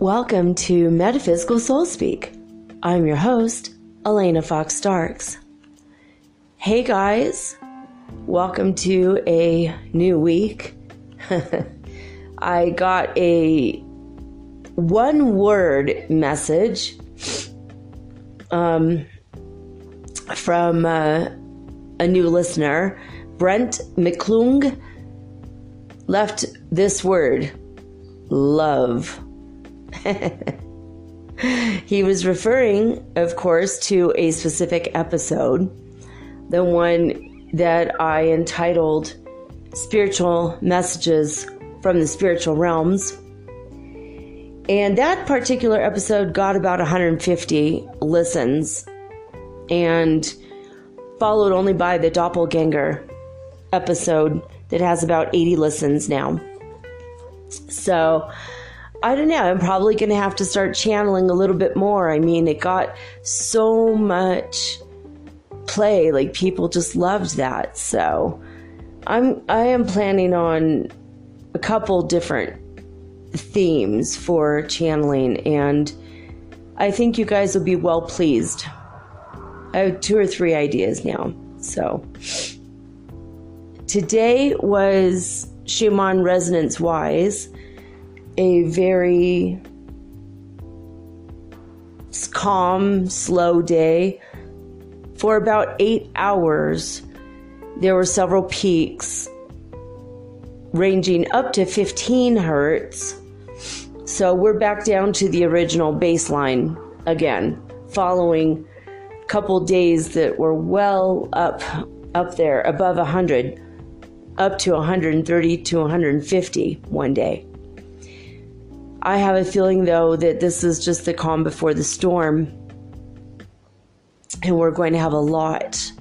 Welcome to Metaphysical Soul Speak. I'm your host, Elena Fox Starks. Hey guys, welcome to a new week. I got a one-word message from a new listener. Brent McClung left this word, love. He was referring, of course, to a specific episode, the one that I entitled Spiritual Messages from the Spiritual Realms. And that particular episode got about 150 listens and followed only by the Doppelganger episode that has about 80 listens now. So I don't know. I'm probably going to have to start channeling a little bit more. I mean, it got so much play. Like, people just loved that. So I am planning on a couple different themes for channeling, and I think you guys will be well pleased. I have 2 or 3 ideas now. So today was Schumann Resonance Wise. A very calm, slow day. For about 8 hours, there were several peaks ranging up to 15 hertz. So we're back down to the original baseline again, following a couple days that were well up there, above 100, up to 130 to 150 one day. I have a feeling, though, that this is just the calm before the storm, and we're going to have a lot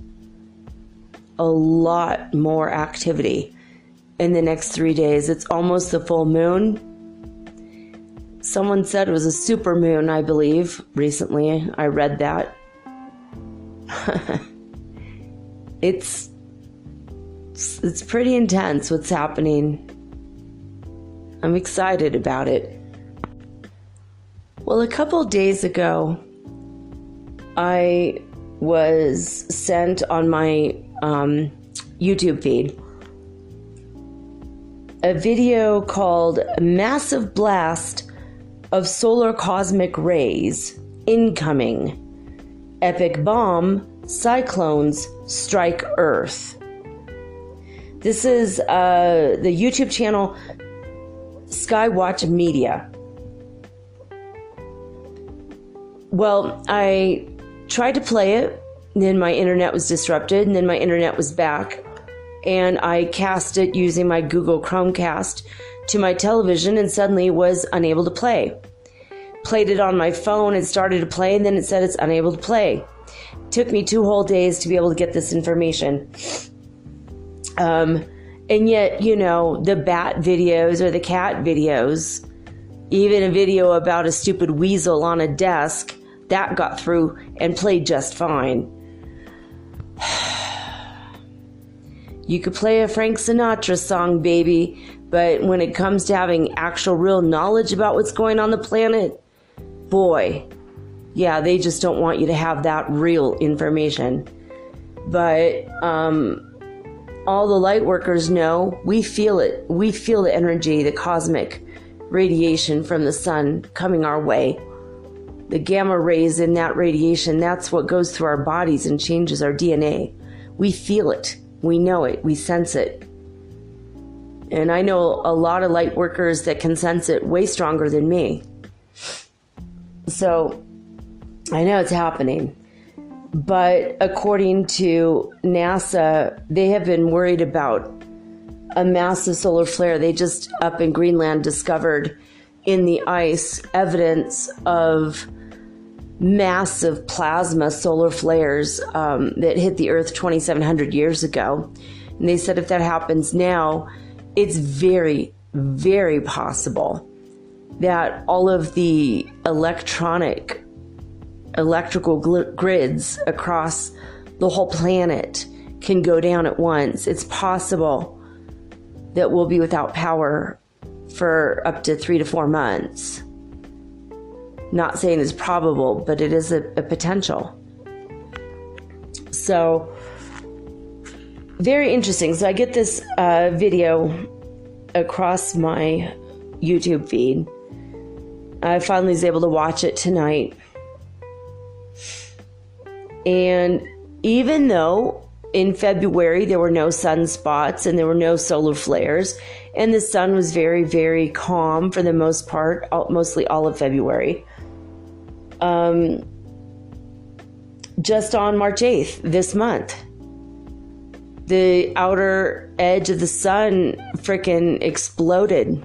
more activity in the next 3 days. It's almost the full moon. Someone said it was a super moon, I believe, recently. I read that. It's pretty intense what's happening. I'm excited about it. Well, a couple days ago, I was sent on my YouTube feed a video called Massive Blast of Solar Cosmic Rays Incoming. Epic Bomb, Cyclones Strike Earth. This is the YouTube channel Skywatch Media. Well, I tried to play it, then my internet was disrupted, and then my internet was back, and I cast it using my Google Chromecast to my television, and suddenly was unable to play. Played it on my phone, it started to play, and then it said it's unable to play. It took me 2 whole days to be able to get this information. And yet, you know, the bat videos or the cat videos, even a video about a stupid weasel on a desk, that got through and played just fine. You could play a Frank Sinatra song, baby, but when it comes to having actual real knowledge about what's going on the planet, boy, yeah, they just don't want you to have that real information. But all the light workers know, we feel it. We feel the energy, the cosmic radiation from the sun coming our way. The gamma rays in that radiation, that's what goes through our bodies and changes our DNA. We feel it. We know it. We sense it. And I know a lot of light workers that can sense it way stronger than me. So I know it's happening. But according to NASA, they have been worried about a massive solar flare. They just up in Greenland discovered in the ice evidence of massive plasma solar flares that hit the Earth 2,700 years ago. And they said if that happens now, it's very, very possible that all of the electrical grids across the whole planet can go down at once. It's possible that we'll be without power for up to 3 to 4 months. Not saying it's probable, but it is a potential. So, very interesting. So I get this video across my YouTube feed. I finally was able to watch it tonight. And even though in February there were no sunspots and there were no solar flares, and the sun was very, very calm for the most part, mostly all of February, just on March 8th, this month, the outer edge of the sun frickin' exploded.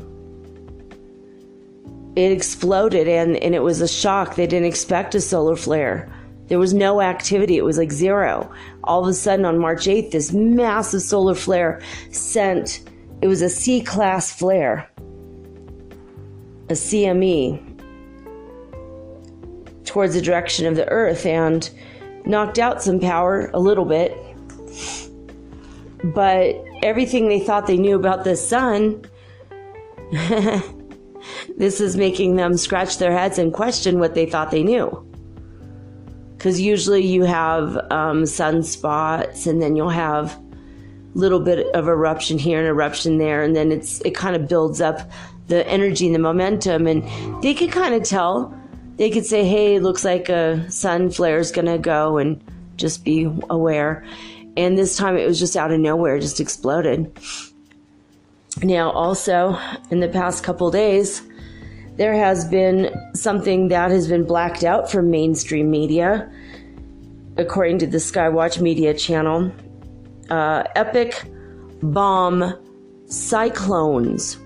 It exploded, and it was a shock. They didn't expect a solar flare. There was no activity. It was like zero. All of a sudden on March 8th, this massive solar flare it was a C-class flare, a CME, towards the direction of the Earth, and knocked out some power a little bit. But everything they thought they knew about the sun, this is making them scratch their heads and question what they thought they knew. Because usually you have sunspots, and then you'll have a little bit of eruption here and eruption there, and then it kind of builds up the energy and the momentum, and they could kind of tell. They could say, hey, it looks like a sun flare is going to go, and just be aware. And this time it was just out of nowhere, just exploded. Now, also, in the past couple days, there has been something that has been blacked out from mainstream media, according to the Skywatch media channel. Epic bomb cyclones.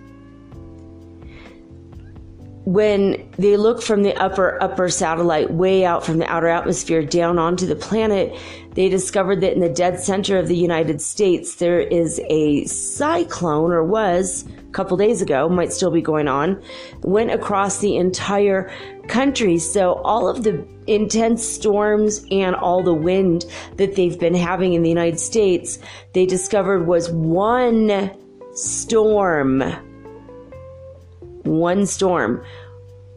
When they look from the upper satellite way out from the outer atmosphere down onto the planet, they discovered that in the dead center of the United States, there is a cyclone, or was a couple days ago, might still be going on, went across the entire country. So all of the intense storms and all the wind that they've been having in the United States, they discovered was one storm.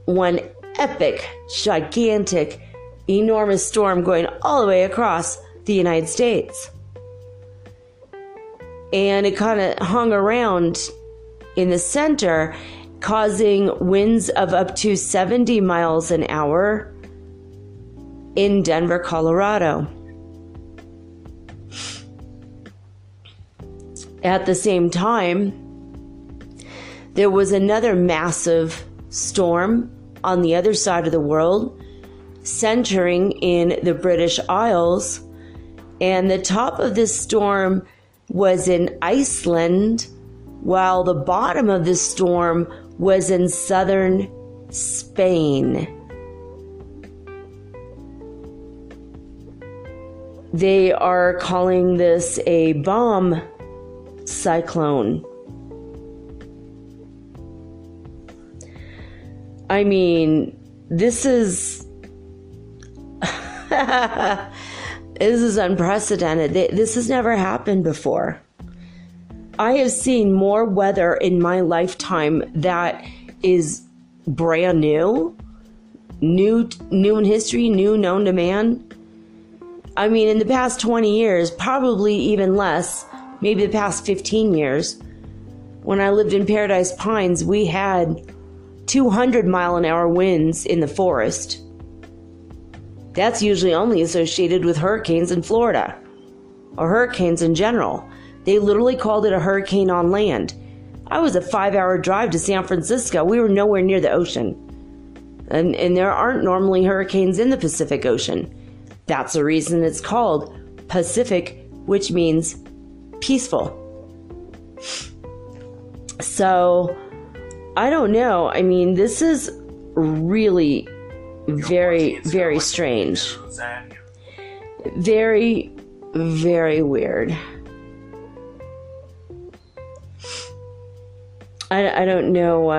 One epic, gigantic, enormous storm going all the way across the United States. And it kind of hung around in the center, causing winds of up to 70 miles an hour in Denver, Colorado. At the same time, there was another massive storm on the other side of the world, centering in the British Isles, and the top of this storm was in Iceland, while the bottom of this storm was in southern Spain. They are calling this a bomb cyclone. I mean, this is unprecedented. This has never happened before. I have seen more weather in my lifetime that is brand new in history, new, known to man. I mean, in the past 20 years, probably even less, maybe the past 15 years, when I lived in Paradise Pines, we had 200-mile-an-hour winds in the forest. That's usually only associated with hurricanes in Florida, or hurricanes in general. They literally called it a hurricane on land. I was a 5-hour drive to San Francisco. We were nowhere near the ocean. And there aren't normally hurricanes in the Pacific Ocean. That's the reason it's called Pacific, which means peaceful. So, I don't know. I mean, this is really very, very strange. Very, very weird. I don't know.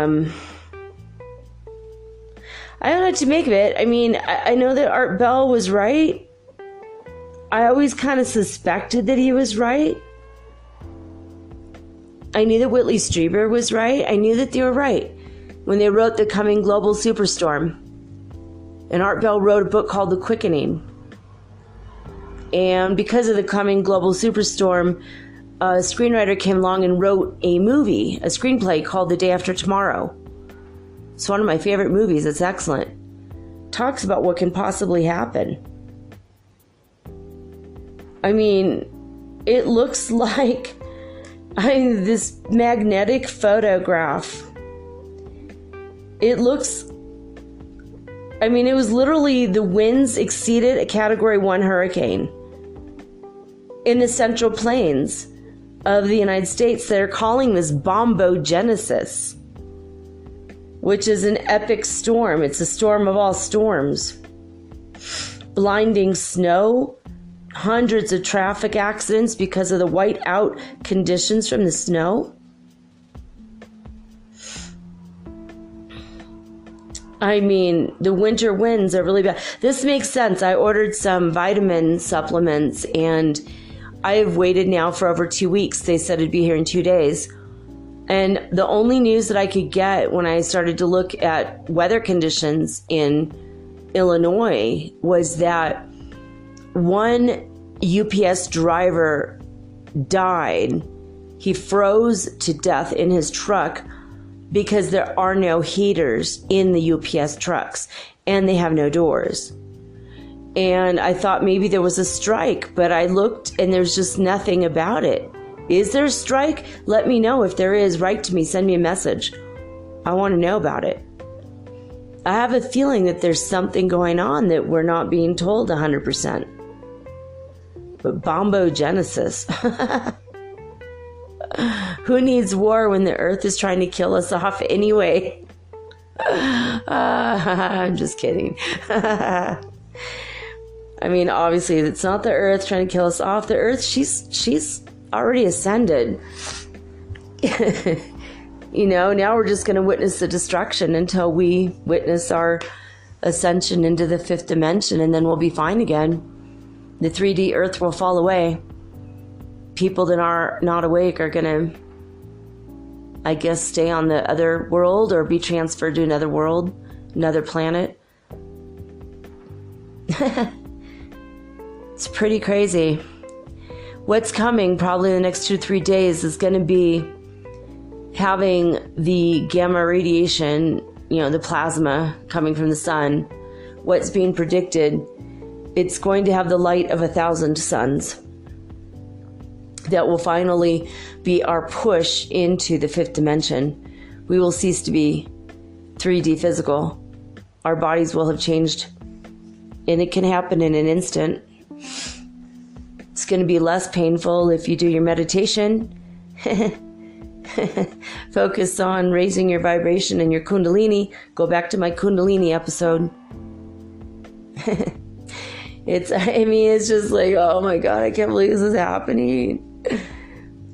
I don't know what to make of it. I mean, I know that Art Bell was right. I always kind of suspected that he was right. I knew that Whitley Strieber was right. I knew that they were right when they wrote The Coming Global Superstorm. And Art Bell wrote a book called The Quickening. And because of the coming global superstorm, a screenwriter came along and wrote a screenplay called The Day After Tomorrow. It's one of my favorite movies. It's excellent. Talks about what can possibly happen. I mean, it looks like this magnetic photograph. It looks, it was literally the winds exceeded a Category 1 hurricane in the Central Plains of the United States. They're calling this bombogenesis, which is an epic storm. It's a storm of all storms. Blinding snow, hundreds of traffic accidents because of the white-out conditions from the snow. The winter winds are really bad. This makes sense. I ordered some vitamin supplements, and I've waited now for over 2 weeks. They said it'd be here in 2 days. And the only news that I could get when I started to look at weather conditions in Illinois was that one UPS driver died. He froze to death in his truck because there are no heaters in the UPS trucks and they have no doors. And I thought maybe there was a strike, but I looked and there's just nothing about it. Is there a strike? Let me know if there is. Write to me. Send me a message. I want to know about it. I have a feeling that there's something going on that we're not being told 100%. But bombogenesis. Who needs war when the earth is trying to kill us off anyway? I'm just kidding. Obviously, it's not the earth trying to kill us off. The earth, she's already ascended. Now we're just going to witness the destruction until we witness our ascension into the 5th dimension, and then we'll be fine again. The 3D earth will fall away. People that are not awake are going to, I guess, stay on the other world or be transferred to another world, another planet. It's pretty crazy. What's coming probably in the next 2 to 3 days is going to be having the gamma radiation, the plasma coming from the sun. What's being predicted, it's going to have the light of 1,000 suns. That will finally be our push into the 5th dimension. We will cease to be 3D physical. Our bodies will have changed, and it can happen in an instant. It's going to be less painful if you do your meditation. Focus on raising your vibration and your kundalini. Go back to my kundalini episode. It's just like, oh my God, I can't believe this is happening.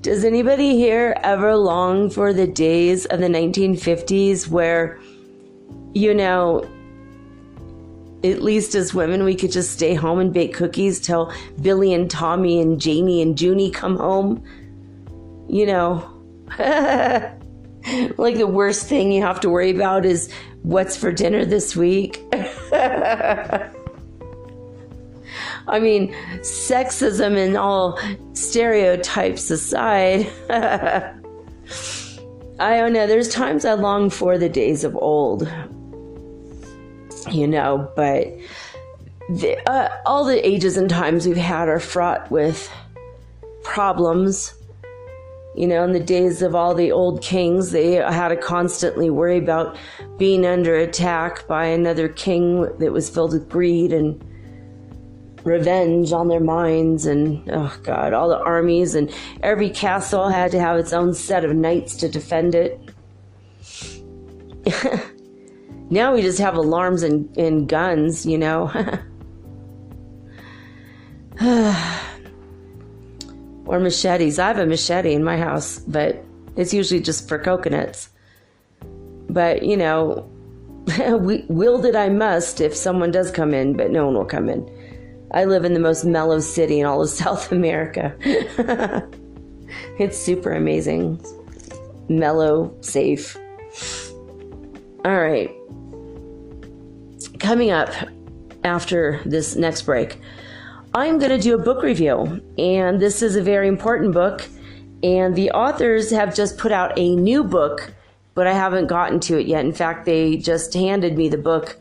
Does anybody here ever long for the days of the 1950s where, at least as women, we could just stay home and bake cookies till Billy and Tommy and Janie and Junie come home? Like the worst thing you have to worry about is what's for dinner this week. Sexism and all stereotypes aside, I don't know. There's times I long for the days of old, but all the ages and times we've had are fraught with problems. In the days of all the old kings, they had to constantly worry about being under attack by another king that was filled with greed and revenge on their minds, and oh God, all the armies, and every castle had to have its own set of knights to defend it. Now we just have alarms and guns, or machetes. I have a machete in my house, but it's usually just for coconuts. But wield it I must if someone does come in, but no one will come in. I live in the most mellow city in all of South America. It's super amazing. Mellow, safe. All right. coming up after this next break, I'm going to do a book review. And this is a very important book. And the authors have just put out a new book, but I haven't gotten to it yet. In fact, they just handed me the book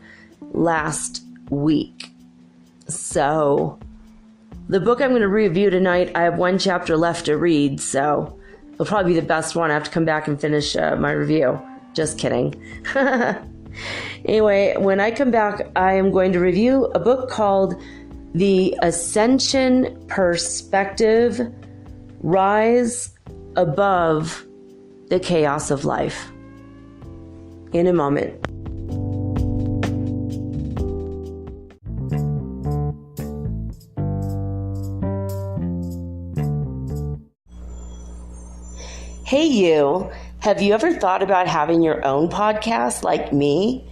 last week. So the book I'm going to review tonight, I have one chapter left to read, so it'll probably be the best one. I have to come back and finish my review. Just kidding. Anyway, when I come back, I am going to review a book called The Ascension Perspective, Rise Above the Chaos of Life. In a moment. Hey you, have you ever thought about having your own podcast like me?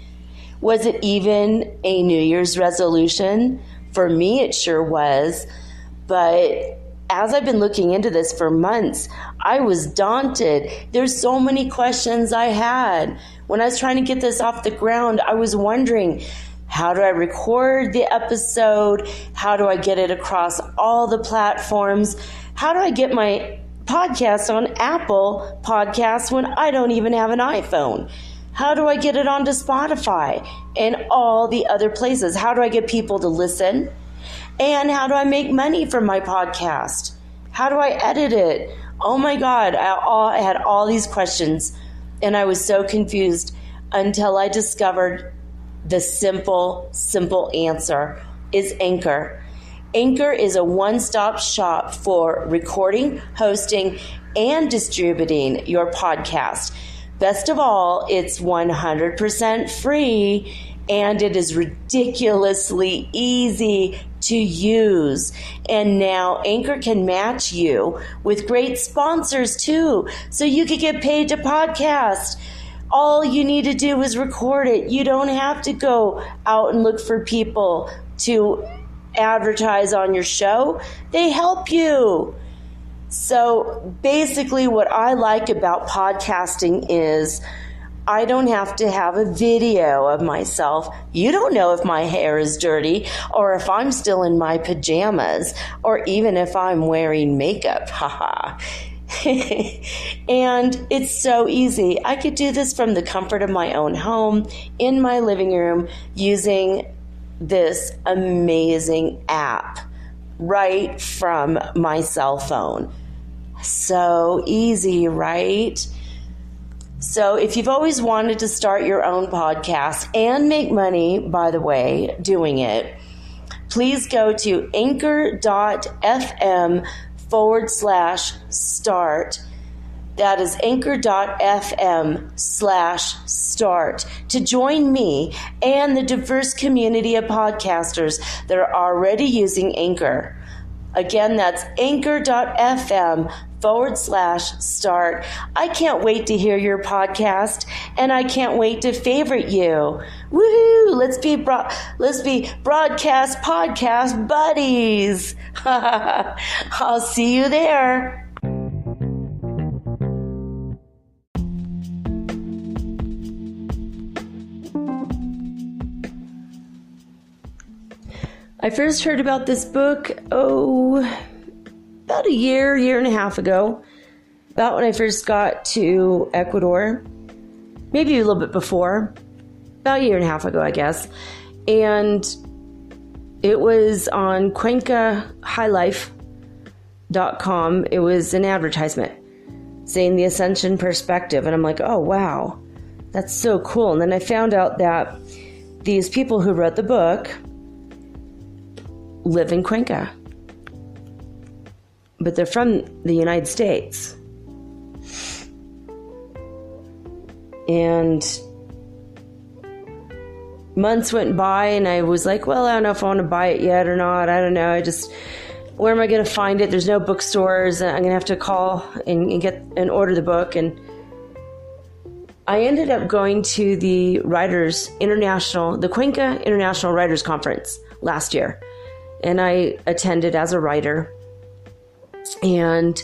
Was it even a New Year's resolution? For me, it sure was. But as I've been looking into this for months, I was daunted. There's so many questions I had. When I was trying to get this off the ground, I was wondering, how do I record the episode? How do I get it across all the platforms? How do I get my podcast on Apple Podcasts when I don't even have an iPhone? How do I get it onto Spotify and all the other places? How do I get people to listen? And how do I make money from my podcast? How do I edit it? Oh my God, I had all these questions and I was so confused until I discovered the simple answer is Anchor. Anchor is a one-stop shop for recording, hosting, and distributing your podcast. Best of all, it's 100% free and it is ridiculously easy to use. And now Anchor can match you with great sponsors too, so you can get paid to podcast. All you need to do is record it. You don't have to go out and look for people to advertise on your show. They help you. So basically what I like about podcasting is I don't have to have a video of myself. You don't know if my hair is dirty or if I'm still in my pajamas or even if I'm wearing makeup. Haha. And it's so easy. I could do this from the comfort of my own home in my living room using this amazing app right from my cell phone. So easy, right? So if you've always wanted to start your own podcast and make money, by the way, doing it, please go to anchor.fm/start. That is anchor.fm/start to join me and the diverse community of podcasters that are already using Anchor. Again, that's anchor.fm/start. I can't wait to hear your podcast, and I can't wait to favorite you. Woohoo! Let's be broadcast podcast buddies. I'll see you there. I first heard about this book, about a year and a half ago, about when I first got to Ecuador, maybe a little bit before, about a year and a half ago, I guess. And it was on CuencaHighlife.com. It was an advertisement saying the Ascension Perspective. And I'm like, oh, wow, that's so cool. And then I found out that these people who wrote the book live in Cuenca, but they're from the United States. And months went by and I was like, well, I don't know if I want to buy it yet or not. I don't know. Where am I going to find it? There's no bookstores. I'm going to have to call and get and order the book. And I ended up going to the Cuenca International Writers Conference last year. And I attended as a writer. And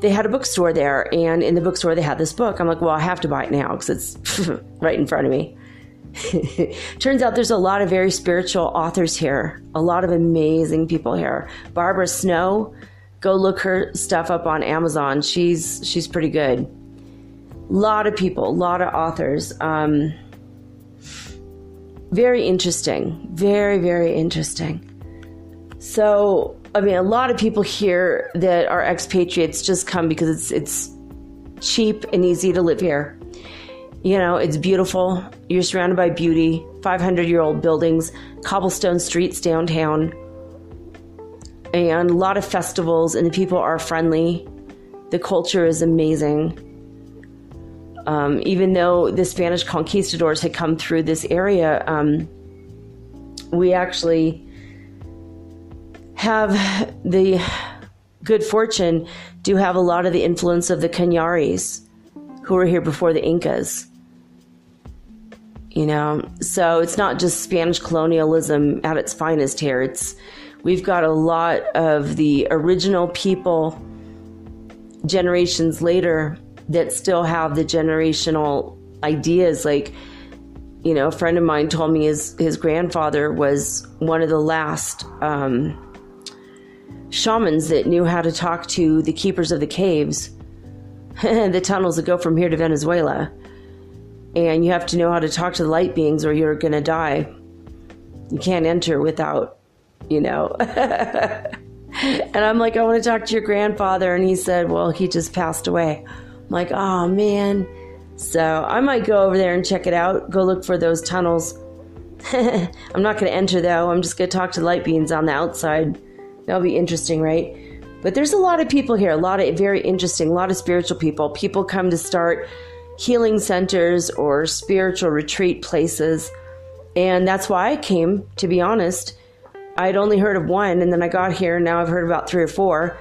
they had a bookstore there. And in the bookstore, they had this book. I'm like, well, I have to buy it now because it's right in front of me. Turns out there's a lot of very spiritual authors here, a lot of amazing people here. Barbara Snow, go look her stuff up on Amazon. She's pretty good. A lot of people, a lot of authors. Very interesting. Very, very interesting. So, I mean, a lot of people here that are expatriates just come because it's cheap and easy to live here. You know, it's beautiful. You're surrounded by beauty, 500-year-old buildings, cobblestone streets downtown, and a lot of festivals, and the people are friendly. The culture is amazing. Even though the Spanish conquistadors had come through this area, we actually have the good fortune to have a lot of the influence of the Cañaris, who were here before the Incas. You know, so it's not just Spanish colonialism at its finest here. We've got a lot of the original people generations later that still have the generational ideas. Like, you know, a friend of mine told me his grandfather was one of the last shamans that knew how to talk to the keepers of the caves, the tunnels that go from here to Venezuela. And you have to know how to talk to the light beings or you're going to die. You can't enter without, you know. And I'm like, I want to talk to your grandfather. And he said, well, he just passed away. I'm like, oh, man. So I might go over there and check it out. Go look for those tunnels. I'm not going to enter, though. I'm just going to talk to light beings on the outside. That'll be interesting, right? But there's a lot of people here, a lot of very interesting, a lot of spiritual people. People come to start healing centers or spiritual retreat places. And that's why I came, to be honest. I'd only heard of one, and then I got here, and now I've heard about 3 or 4.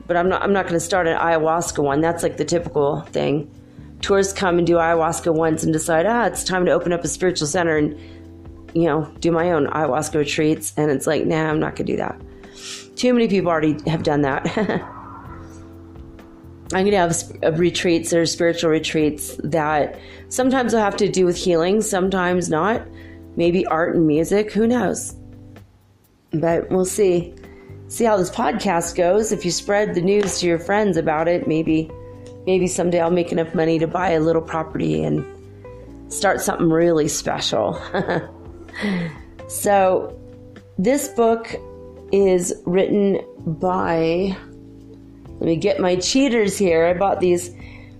But I'm not going to start an ayahuasca one. That's like the typical thing. Tourists come and do ayahuasca once and decide, it's time to open up a spiritual center and, you know, do my own ayahuasca retreats. And it's like, nah, I'm not going to do that. Too many people already have done that. I'm going to have retreats or spiritual retreats that sometimes will have to do with healing, sometimes not. Maybe art and music, who knows? But we'll see. See how this podcast goes. If you spread the news to your friends about it, maybe someday I'll make enough money to buy a little property and start something really special. So this book is written by, let me get my cheaters here. I bought these.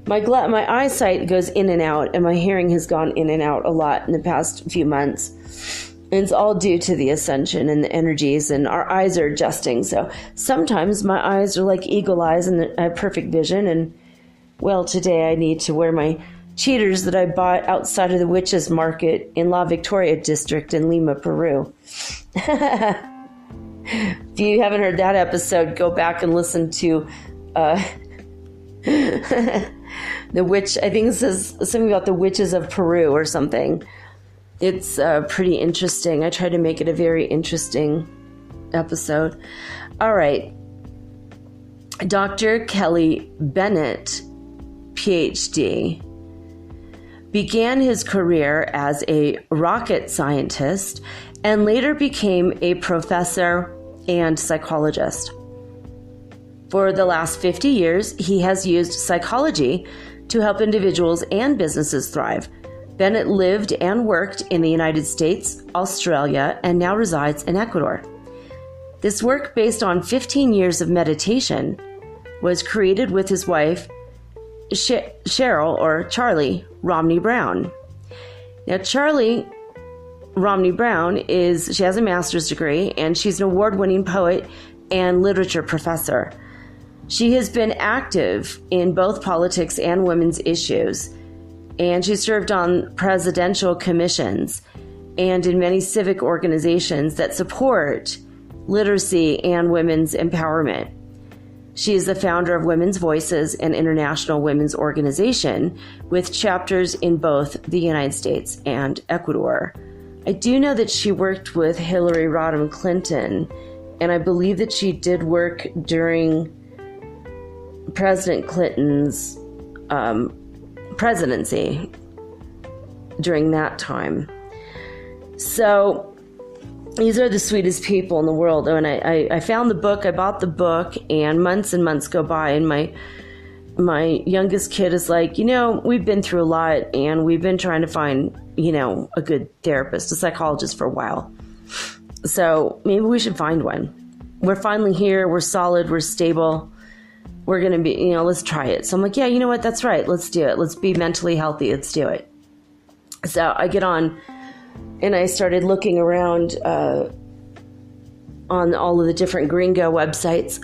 My eyesight goes in and out, and my hearing has gone in and out a lot in the past few months. And it's all due to the ascension and the energies, and our eyes are adjusting. So sometimes my eyes are like eagle eyes and I have perfect vision. And well, today I need to wear my cheaters that I bought outside of the Witches Market in La Victoria district in Lima, Peru. If you haven't heard that episode, go back and listen to the witch. I think it says something about the witches of Peru or something. It's pretty interesting. I tried to make it a very interesting episode. All right. Dr. Kelly Bennett, PhD, began his career as a rocket scientist and later became a professor and psychologist. For the last 50 years, he has used psychology to help individuals and businesses thrive. Bennett lived and worked in the United States, Australia, and now resides in Ecuador. This work, based on 15 years of meditation, was created with his wife, Cheryl, or Charlie, Romney-Brown. Now, Charlie Romney-Brown she has a master's degree, and she's an award-winning poet and literature professor. She has been active in both politics and women's issues, and she served on presidential commissions and in many civic organizations that support literacy and women's empowerment. She is the founder of Women's Voices, an international women's organization with chapters in both the United States and Ecuador. I do know that she worked with Hillary Rodham Clinton, and I believe that she did work during President Clinton's presidency during that time. So these are the sweetest people in the world. And I found the book, I bought the book, and months go by, and my youngest kid is like, we've been through a lot, and we've been trying to find, a good therapist, a psychologist for a while. So maybe we should find one. We're finally here. We're solid. We're stable. We're going to be, let's try it. So I'm like, yeah, you know what? That's right. Let's do it. Let's be mentally healthy. Let's do it. So I get on and I started looking around on all of the different gringo websites,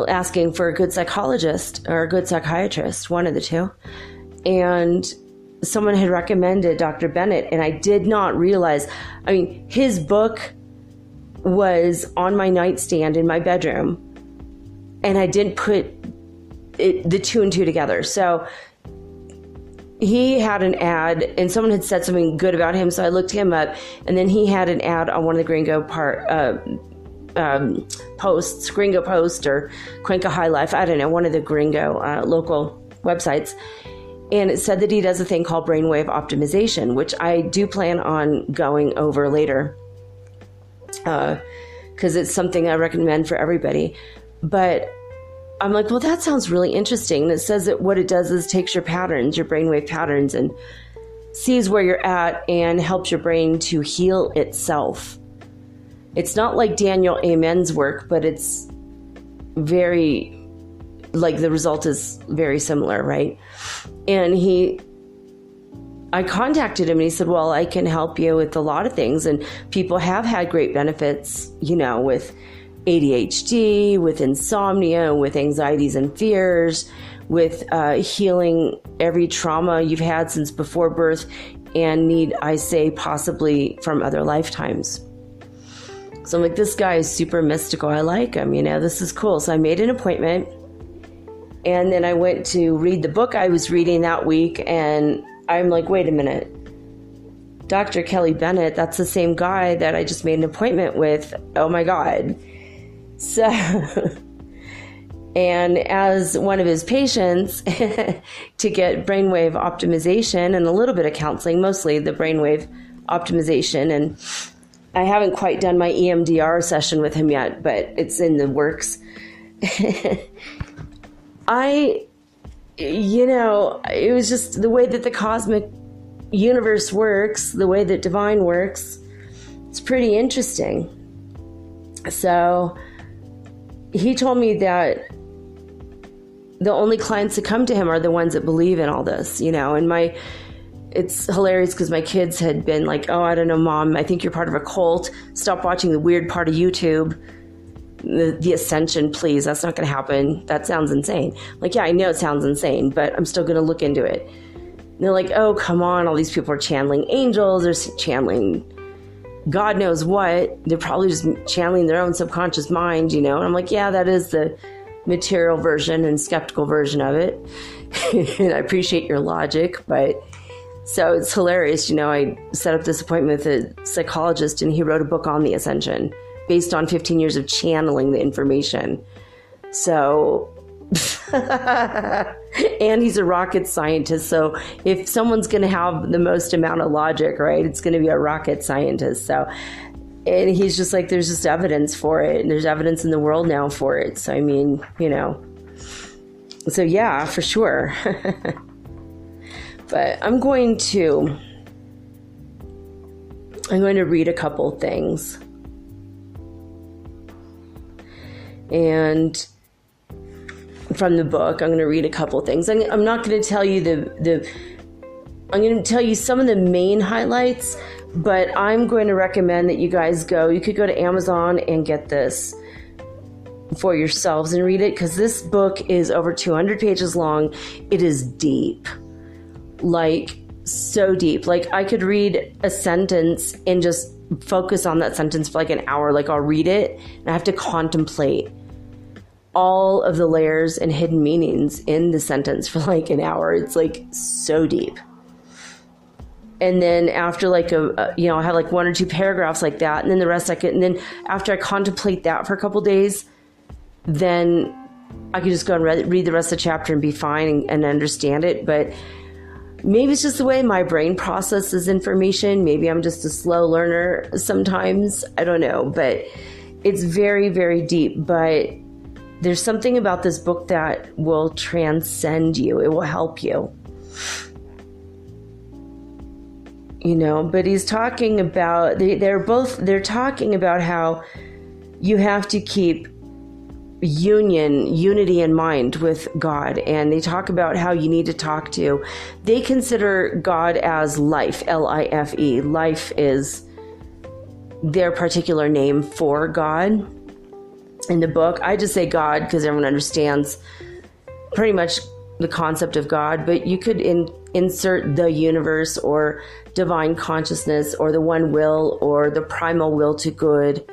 asking for a good psychologist or a good psychiatrist, one of the two. And someone had recommended Dr. Bennett, and I did not realize, his book was on my nightstand in my bedroom, and I didn't put the two and two together. So he had an ad, and someone had said something good about him, so I looked him up, and then he had an ad on one of the Gringo posts, Gringo Post or Cuenca High Life, I don't know, one of the Gringo local websites. And it said that he does a thing called brainwave optimization, which I do plan on going over later, because it's something I recommend for everybody. But I'm like, well, that sounds really interesting. And it says that what it does is takes your patterns, your brainwave patterns, and sees where you're at and helps your brain to heal itself. It's not like Daniel Amen's work, but it's very, the result is very similar, right? And I contacted him and he said, well, I can help you with a lot of things. And people have had great benefits, with ADHD, with insomnia, with anxieties and fears, with healing every trauma you've had since before birth and need, I say, possibly from other lifetimes. So I'm like, this guy is super mystical. I like him, this is cool. So I made an appointment. And then I went to read the book I was reading that week, and I'm like, wait a minute. Dr. Kelly Bennett, that's the same guy that I just made an appointment with. Oh my God. So, and as one of his patients to get brainwave optimization and a little bit of counseling, mostly the brainwave optimization. And I haven't quite done my EMDR session with him yet, but it's in the works. It was just the way that the cosmic universe works, the way that divine works. It's pretty interesting. So he told me that the only clients that come to him are the ones that believe in all this, and it's hilarious because my kids had been like, oh, I don't know, Mom, I think you're part of a cult. Stop watching the weird part of YouTube. The Ascension, please. That's not going to happen. That sounds insane. Like, yeah, I know it sounds insane, but I'm still going to look into it. And they're like, oh, come on. All these people are channeling angels. They're channeling God knows what. They're probably just channeling their own subconscious mind, And I'm like, yeah, that is the material version and skeptical version of it. And I appreciate your logic, but so it's hilarious. I set up this appointment with a psychologist, and he wrote a book on the Ascension, based on 15 years of channeling the information. So, and he's a rocket scientist. So if someone's going to have the most amount of logic, right, it's going to be a rocket scientist. So, and he's just like, there's just evidence for it. And there's evidence in the world now for it. So, so yeah, for sure. But I'm going to read a couple things. And from the book, I'm going to read a couple things. I'm not going to tell you I'm going to tell you some of the main highlights, but I'm going to recommend that you guys you could go to Amazon and get this for yourselves and read it, because this book is over 200 pages long. It is deep, so deep. I could read a sentence and just focus on that sentence for an hour. I'll read it and I have to contemplate all of the layers and hidden meanings in the sentence for an hour. It's so deep. And then after I have one or two paragraphs like that, and then the rest and then after I contemplate that for a couple days, then I could just go and read the rest of the chapter and be fine and understand it. But Maybe it's just the way my brain processes information. Maybe I'm just a slow learner sometimes. I don't know, but it's very, very deep. But there's something about this book that will transcend you. It will help you. But he's talking about, they're talking about how you have to keep unity in mind with God. And they talk about how you need to talk to. They consider God as life, L-I-F-E. Life is their particular name for God in the book. I just say God because everyone understands pretty much the concept of God, but you could insert the universe or divine consciousness or the one will or the primal will to good.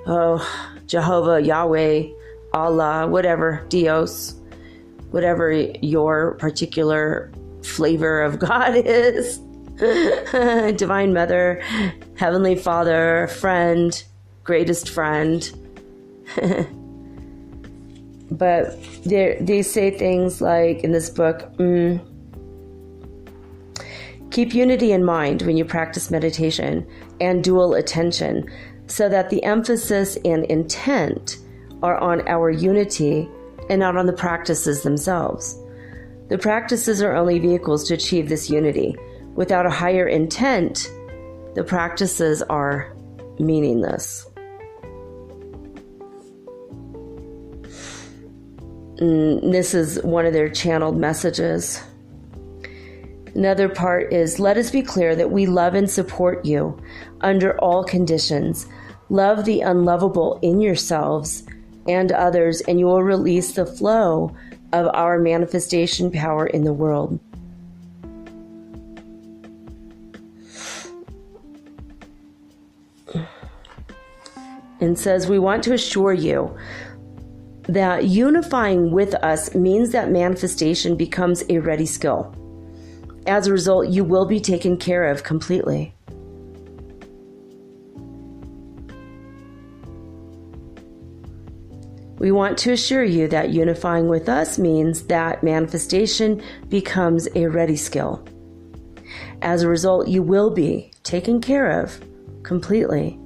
Oh, Jehovah, Yahweh, Allah, whatever, Dios, whatever your particular flavor of God is. Divine Mother, Heavenly Father, friend, greatest friend. But they say things like in this book, keep unity in mind when you practice meditation and dual attention so that the emphasis and intent are on our unity and not on the practices themselves. The practices are only vehicles to achieve this unity. Without a higher intent, the practices are meaningless. This is one of their channeled messages. Another part is, let us be clear that we love and support you under all conditions. Love the unlovable in yourselves and others, and you will release the flow of our manifestation power in the world. And says, we want to assure you that unifying with us means that manifestation becomes a ready skill. As a result, you will be taken care of completely. We want to assure you that unifying with us means that manifestation becomes a ready skill. As a result, you will be taken care of completely.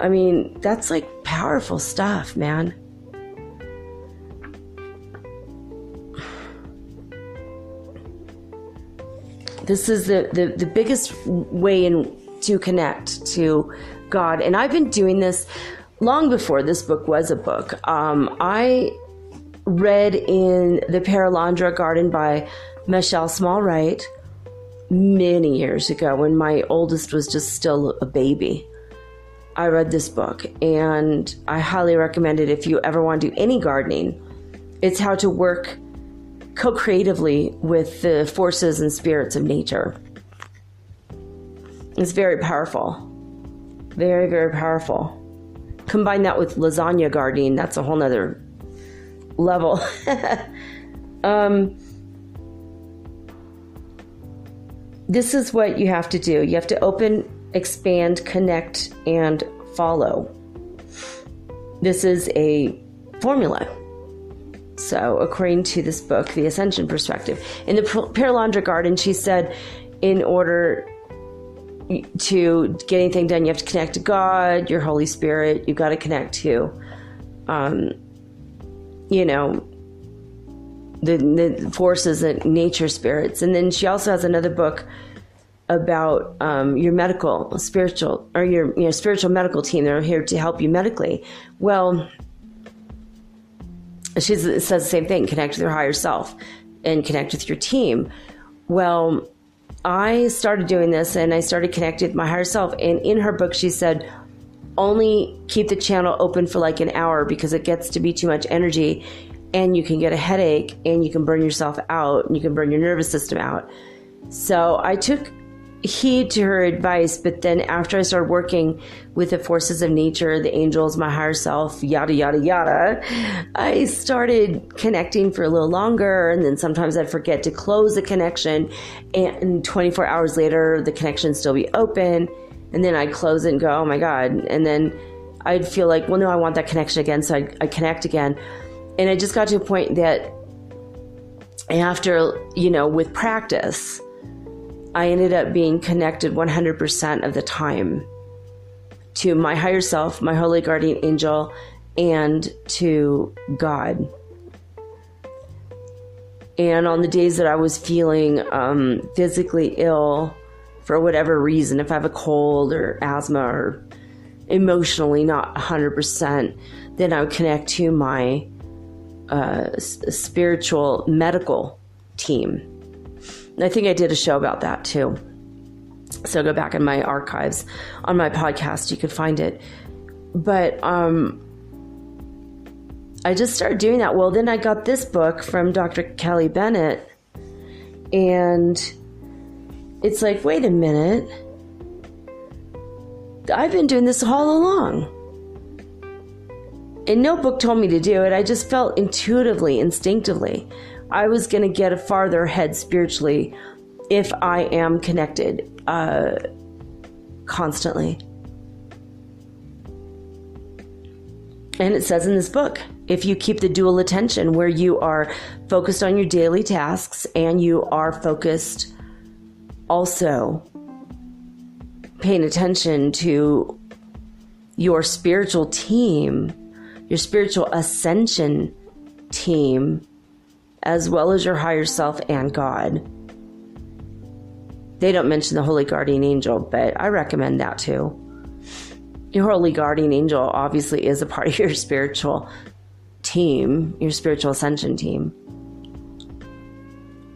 I mean, that's like powerful stuff, man. This is the biggest way to connect to God. And I've been doing this long before this book was a book. I read in the Perelandra Garden by Michelle Smallwright many years ago when my oldest was just still a baby. I read this book and I highly recommend it if you ever want to do any gardening. It's how to work co-creatively with the forces and spirits of nature. It's very powerful. Very, very powerful. Combine that with lasagna gardening, that's a whole nother level. This is what you have to do. You have to open, expand, connect, and follow. This is a formula. So, according to this book, The Ascension Perspective, in the Perelandra Garden, she said, in order to get anything done, you have to connect to God, your Holy Spirit. You've got to connect to, the forces and nature spirits. And then she also has another book about your spiritual medical team. They're here to help you medically. Well, it says the same thing, connect with your higher self and connect with your team. Well, I started doing this and I started connecting with my higher self. And in her book, she said, only keep the channel open for like an hour because it gets to be too much energy and you can get a headache and you can burn yourself out and you can burn your nervous system out. So I took heed to her advice, but then after I started working with the forces of nature, the angels, my higher self, yada, yada, yada, I started connecting for a little longer, and then sometimes I'd forget to close the connection, and 24 hours later, the connection would still be open, and then I'd close it and go, oh my God, and then I'd feel like, well, no, I want that connection again, so I'd connect again, and I just got to a point that after, with practice, I ended up being connected 100% of the time to my higher self, my holy guardian angel, and to God. And on the days that I was feeling physically ill for whatever reason, if I have a cold or asthma or emotionally not 100%, then I would connect to my spiritual medical team. And I think I did a show about that too. So go back in my archives on my podcast, you could find it. But I just started doing that. Well, then I got this book from Dr. Kelly Bennett, and it's like, wait a minute. I've been doing this all along. And no book told me to do it. I just felt intuitively, instinctively, I was going to get farther ahead spiritually if I am connected constantly. And it says in this book, if you keep the dual attention where you are focused on your daily tasks and you are focused also paying attention to your spiritual team, your spiritual ascension team, as well as your higher self and God. They don't mention the holy guardian angel, but I recommend that too. Your holy guardian angel obviously is a part of your spiritual team, your spiritual ascension team.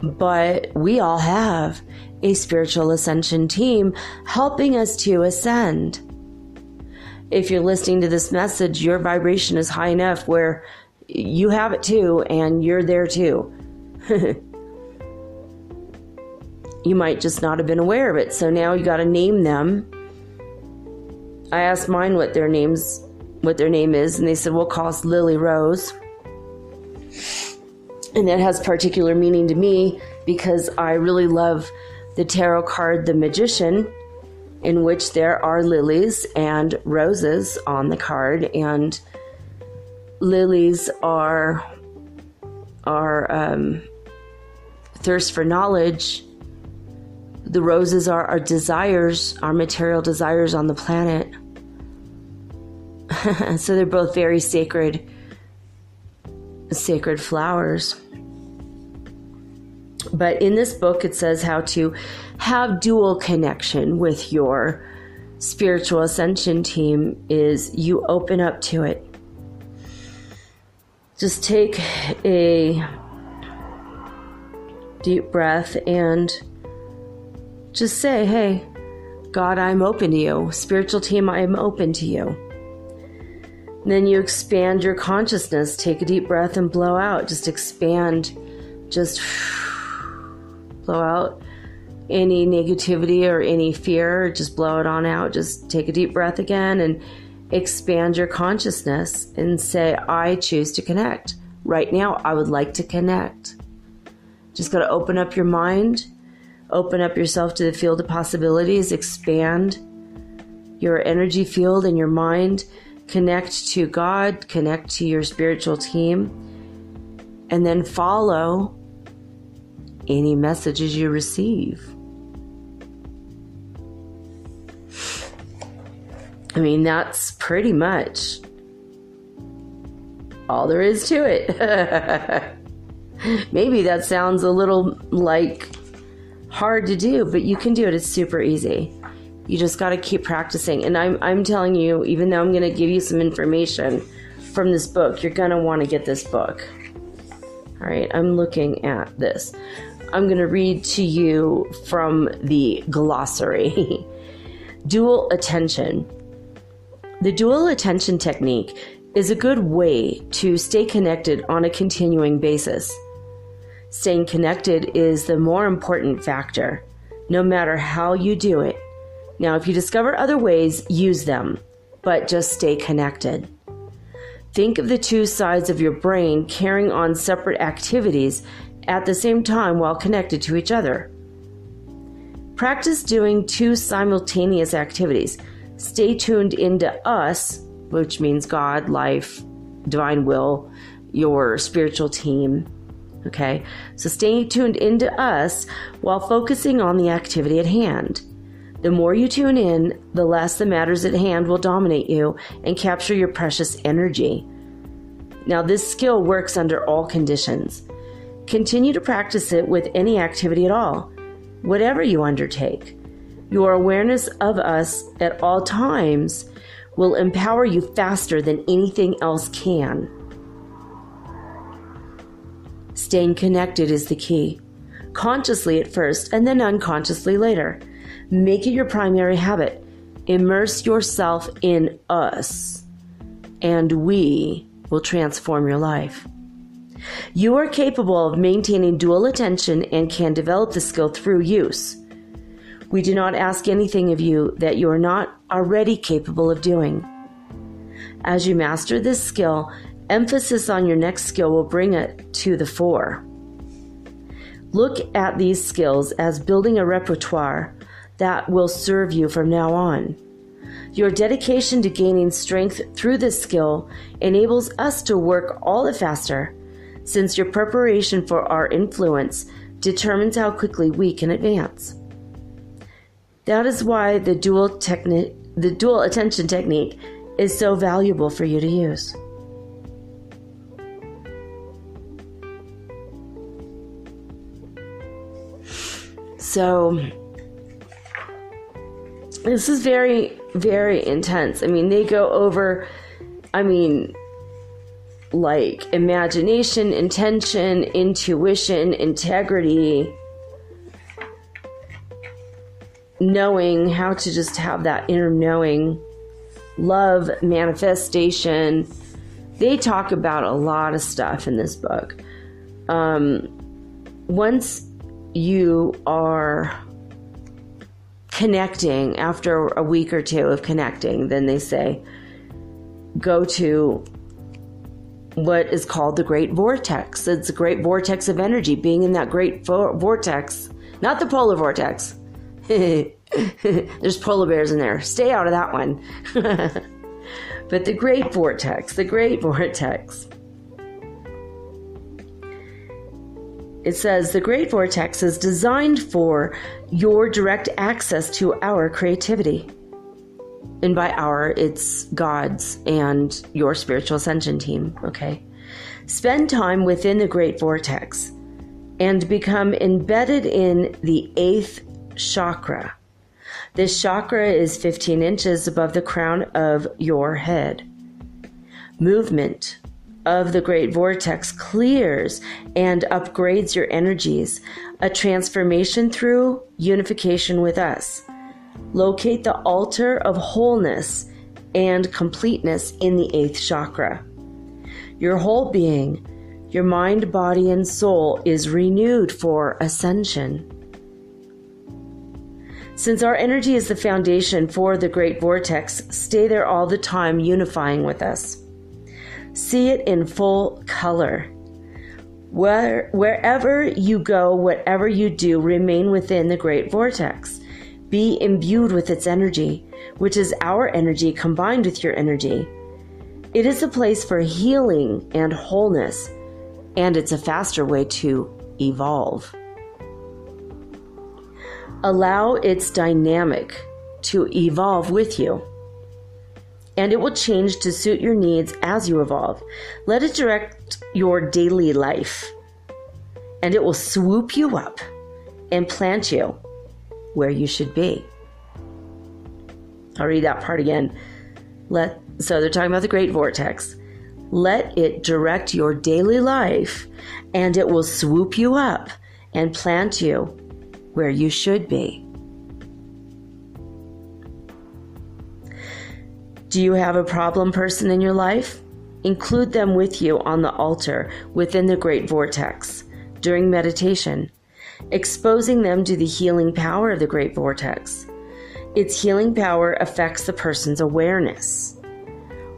But we all have a spiritual ascension team helping us to ascend. If you're listening to this message, your vibration is high enough where you have it too, and you're there too. You might just not have been aware of it. So now you got to name them. I asked mine what their name is, and they said, we'll call us Lily Rose. And that has particular meaning to me because I really love the tarot card, The Magician, in which there are lilies and roses on the card, and lilies are thirst for knowledge. The roses are our desires, our material desires on the planet. So they're both very sacred flowers. But in this book, it says how to have dual connection with your spiritual ascension team is you open up to it. Just take a deep breath and just say, hey, God, I'm open to you. Spiritual team, I'm open to you. And then you expand your consciousness. Take a deep breath and blow out. Just expand. Just blow out any negativity or any fear. Just blow it on out. Just take a deep breath again and expand your consciousness and say, I choose to connect. Right now, I would like to connect. Just got to open up your mind. Open up yourself to the field of possibilities. Expand your energy field and your mind. Connect to God. Connect to your spiritual team. And then follow any messages you receive. I mean, that's pretty much all there is to it. Maybe that sounds a little like hard to do, but you can do it. It's super easy. You just got to keep practicing. And I'm telling you, even though I'm going to give you some information from this book, you're going to want to get this book. All right, I'm looking at this. I'm going to read to you from the glossary. Dual attention. The dual attention technique is a good way to stay connected on a continuing basis. Staying connected is the more important factor, no matter how you do it. Now, if you discover other ways, use them, but just stay connected. Think of the two sides of your brain carrying on separate activities at the same time while connected to each other. Practice doing two simultaneous activities. Stay tuned into us, which means God, life, divine will, your spiritual team, Okay, so staying tuned into us while focusing on the activity at hand. The more you tune in, the less the matters at hand will dominate you and capture your precious energy. Now, this skill works under all conditions. Continue to practice it with any activity at all, whatever you undertake. Your awareness of us at all times will empower you faster than anything else can. Staying connected is the key. Consciously at first and then unconsciously later. Make it your primary habit. Immerse yourself in us, and we will transform your life. You are capable of maintaining dual attention and can develop the skill through use. We do not ask anything of you that you are not already capable of doing. As you master this skill, emphasis on your next skill will bring it to the fore. Look at these skills as building a repertoire that will serve you from now on. Your dedication to gaining strength through this skill enables us to work all the faster, since your preparation for our influence determines how quickly we can advance. That is why the dual attention technique is so valuable for you to use. So, this is very, very intense. I mean, they go over, like imagination, intention, intuition, integrity, knowing how to just have that inner knowing, love, manifestation. They talk about a lot of stuff in this book. Once you are connecting, after a week or two of connecting, then they say, go to what is called the Great Vortex. It's a great vortex of energy. Being in that great vortex, not the polar vortex. There's polar bears in there. Stay out of that one. But the Great Vortex, It says the Great Vortex is designed for your direct access to our creativity. And by our, it's God's and your Spiritual Ascension Team, okay? Spend time within the Great Vortex and become embedded in the 8th chakra. This chakra is 15 inches above the crown of your head. Movement of the Great Vortex clears and upgrades your energies, a transformation through unification with us. Locate the altar of wholeness and completeness in the 8th chakra. Your whole being, your mind, body, and soul is renewed for ascension. Since our energy is the foundation for the Great Vortex, stay there all the time, unifying with us. See it in full color. Wherever you go, whatever you do, remain within the Great Vortex. Be imbued with its energy, which is our energy combined with your energy. It is a place for healing and wholeness, and it's a faster way to evolve. Allow its dynamic to evolve with you, and it will change to suit your needs as you evolve. Let it direct your daily life, and it will swoop you up and plant you where you should be. I'll read that part again. So they're talking about the Great Vortex. Let it direct your daily life, and it will swoop you up and plant you where you should be. Do you have a problem person in your life? Include them with you on the altar within the Great Vortex during meditation, exposing them to the healing power of the Great Vortex. Its healing power affects the person's awareness.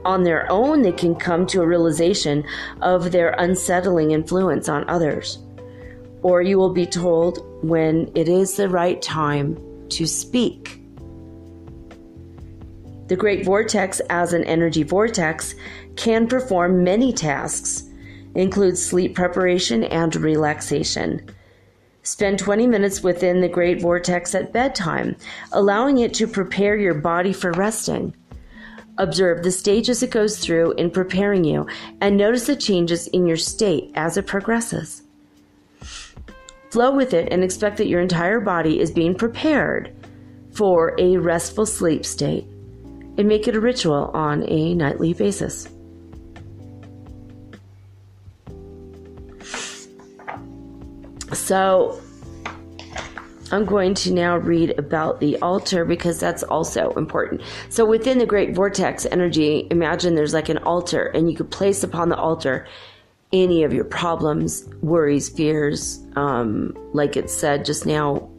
On their own, they can come to a realization of their unsettling influence on others, or you will be told when it is the right time to speak. The Great Vortex, as an energy vortex, can perform many tasks, It includes sleep preparation and relaxation. Spend 20 minutes within the Great Vortex at bedtime, allowing it to prepare your body for resting. Observe the stages it goes through in preparing you, and notice the changes in your state as it progresses. Flow with it and expect that your entire body is being prepared for a restful sleep state, and make it a ritual on a nightly basis. So I'm going to now read about the altar, because that's also important. So within the Great Vortex energy, imagine there's like an altar, and you could place upon the altar any of your problems, worries, fears, like it said just now,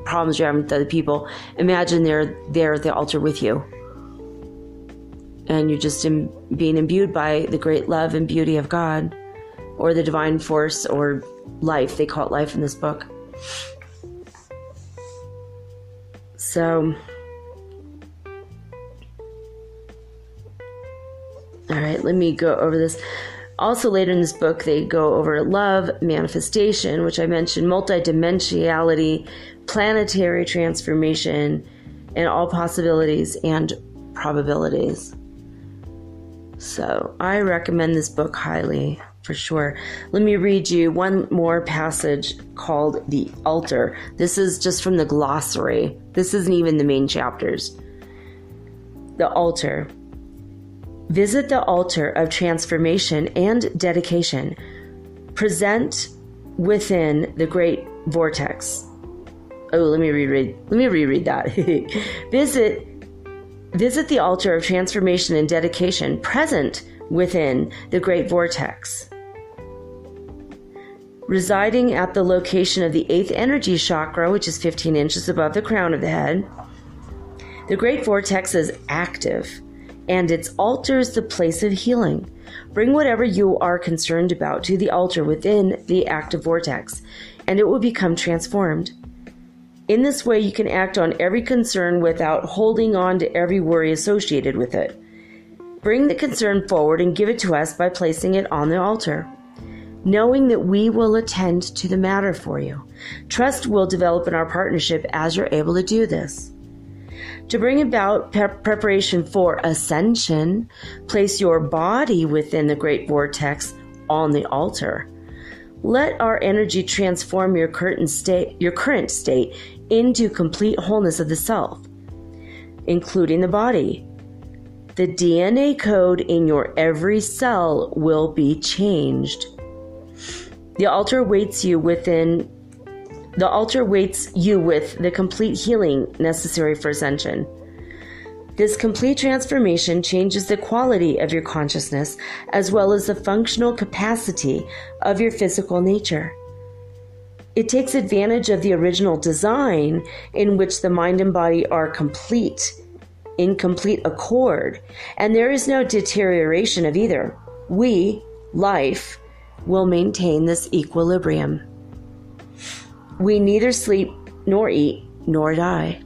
problems you're having with other people. Imagine they're there at the altar with you, and you're just being imbued by the great love and beauty of God, or the divine force, or life. They call it life in this book. So, all right, let me go over this. Also later in this book, they go over love, manifestation, which I mentioned, multidimensionality, planetary transformation, and all possibilities and probabilities. So I recommend this book highly, for sure. Let me read you one more passage called The Altar. This is just from the glossary. This isn't even the main chapters. The altar. Visit the altar of transformation and dedication. Present within the Great Vortex. Oh, let me reread that. Visit the altar of transformation and dedication, present within the Great Vortex. Residing at the location of the 8th energy chakra, which is 15 inches above the crown of the head, the Great Vortex is active, and its altar is the place of healing. Bring whatever you are concerned about to the altar within the active vortex, and it will become transformed. In this way, you can act on every concern without holding on to every worry associated with it. Bring the concern forward and give it to us by placing it on the altar, knowing that we will attend to the matter for you. Trust will develop in our partnership as you're able to do this. To bring about preparation for ascension, place your body within the Great Vortex on the altar. Let our energy transform your current state into complete wholeness of the self, including the body. The DNA code in your every cell will be changed. The altar waits you with the complete healing necessary for ascension. This complete transformation changes the quality of your consciousness as well as the functional capacity of your physical nature. It takes advantage of the original design in which the mind and body are in complete accord, and there is no deterioration of either. We, life, will maintain this equilibrium. We neither sleep, nor eat, nor die.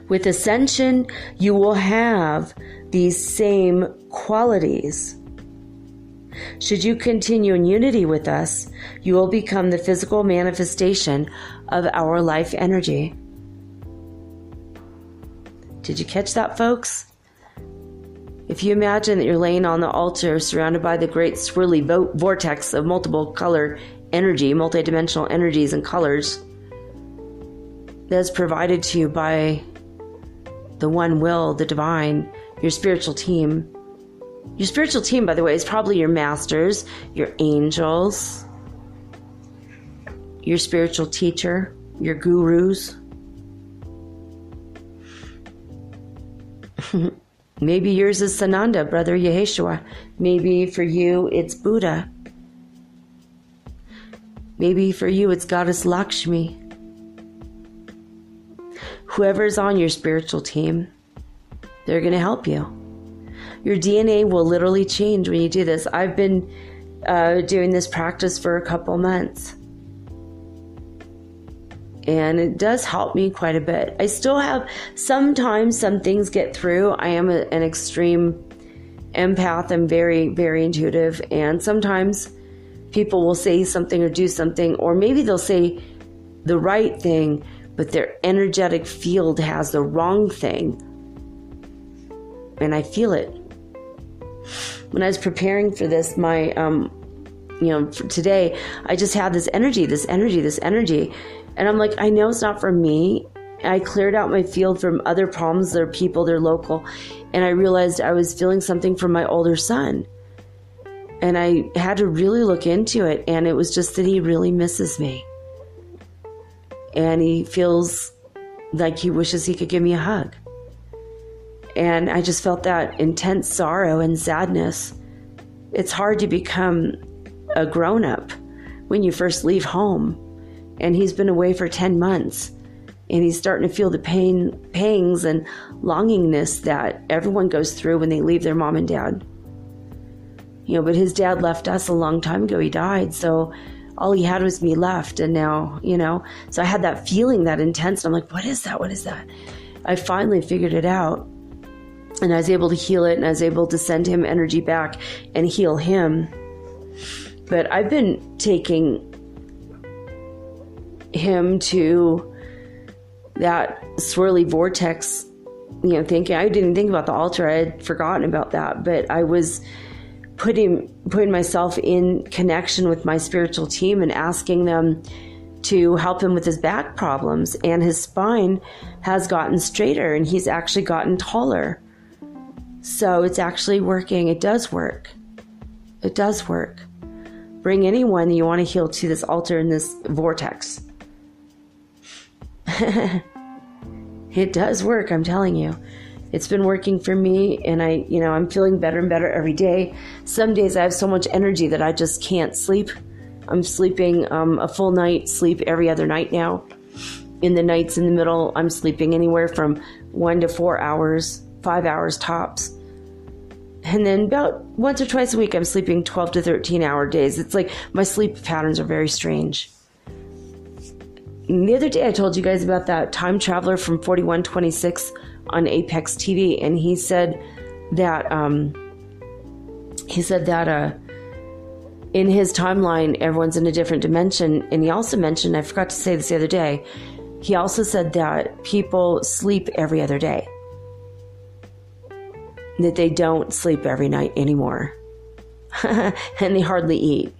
With ascension, you will have these same qualities. Should you continue in unity with us, you will become the physical manifestation of our life energy. Did you catch that, folks? If you imagine that you're laying on the altar surrounded by the great swirly vortex of multiple color energy, multidimensional energies and colors that's provided to you by the one will, the divine, your spiritual team. Your spiritual team, by the way, is probably your masters, your angels, your spiritual teacher, your gurus. Maybe yours is Sananda, Brother Yeshua. Maybe for you it's Buddha. Maybe for you it's Goddess Lakshmi. Whoever's on your spiritual team, they're going to help you. Your DNA will literally change when you do this. I've been doing this practice for a couple months, and it does help me quite a bit. I still have, sometimes some things get through. I am an extreme empath. I'm very, very intuitive. And sometimes people will say something or do something, or maybe they'll say the right thing, but their energetic field has the wrong thing. And I feel it. When I was preparing for this, for today, I just had this energy. And I'm like, I know it's not for me. I cleared out my field from other problems. They're people, they're local. And I realized I was feeling something from my older son. And I had to really look into it. And it was just that he really misses me. And he feels like he wishes he could give me a hug. And I just felt that intense sorrow and sadness. It's hard to become a grown-up when you first leave home. And he's been away for 10 months. And he's starting to feel the pangs and longingness that everyone goes through when they leave their mom and dad. But his dad left us a long time ago. He died. So all he had was me left. And now, so I had that feeling, that intense. I'm like, what is that? What is that? I finally figured it out. And I was able to heal it, and I was able to send him energy back and heal him. But I've been taking him to that swirly vortex, thinking, I didn't think about the altar. I had forgotten about that. But I was putting myself in connection with my spiritual team and asking them to help him with his back problems. And his spine has gotten straighter, and he's actually gotten taller. So it's actually working. It does work. It does work. Bring anyone you want to heal to this altar in this vortex. It does work, I'm telling you. It's been working for me, and I'm feeling better and better every day. Some days I have so much energy that I just can't sleep. I'm sleeping a full night sleep every other night now. In the nights in the middle, I'm sleeping anywhere from 1 to 4 hours, 5 hours tops. And then about once or twice a week, I'm sleeping 12 to 13 hour days. It's like my sleep patterns are very strange. And the other day I told you guys about that time traveler from 4126 on Apex TV. And he said that, in his timeline, everyone's in a different dimension. And he also mentioned, I forgot to say this the other day, he also said that people sleep every other day. That they don't sleep every night anymore. And they hardly eat.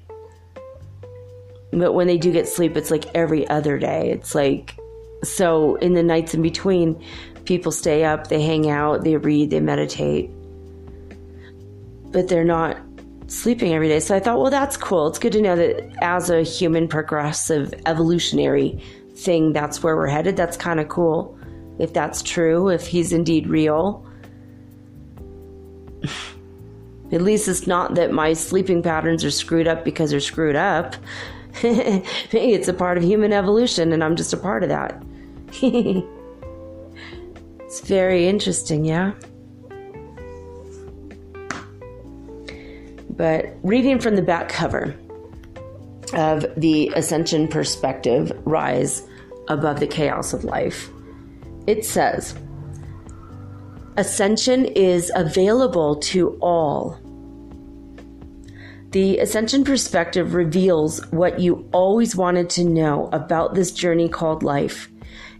But when they do get sleep, it's like every other day. It's like, so in the nights in between, people stay up, they hang out, they read, they meditate. But they're not sleeping every day. So I thought, well, that's cool. It's good to know that as a human progressive evolutionary thing, that's where we're headed. That's kind of cool. If that's true, if he's indeed real. At least it's not that my sleeping patterns are screwed up because they're screwed up. Hey, it's a part of human evolution, and I'm just a part of that. It's very interesting, yeah? But reading from the back cover of the Ascension Perspective, Rise Above the Chaos of Life, it says, Ascension is available to all. The Ascension Perspective reveals what you always wanted to know about this journey called life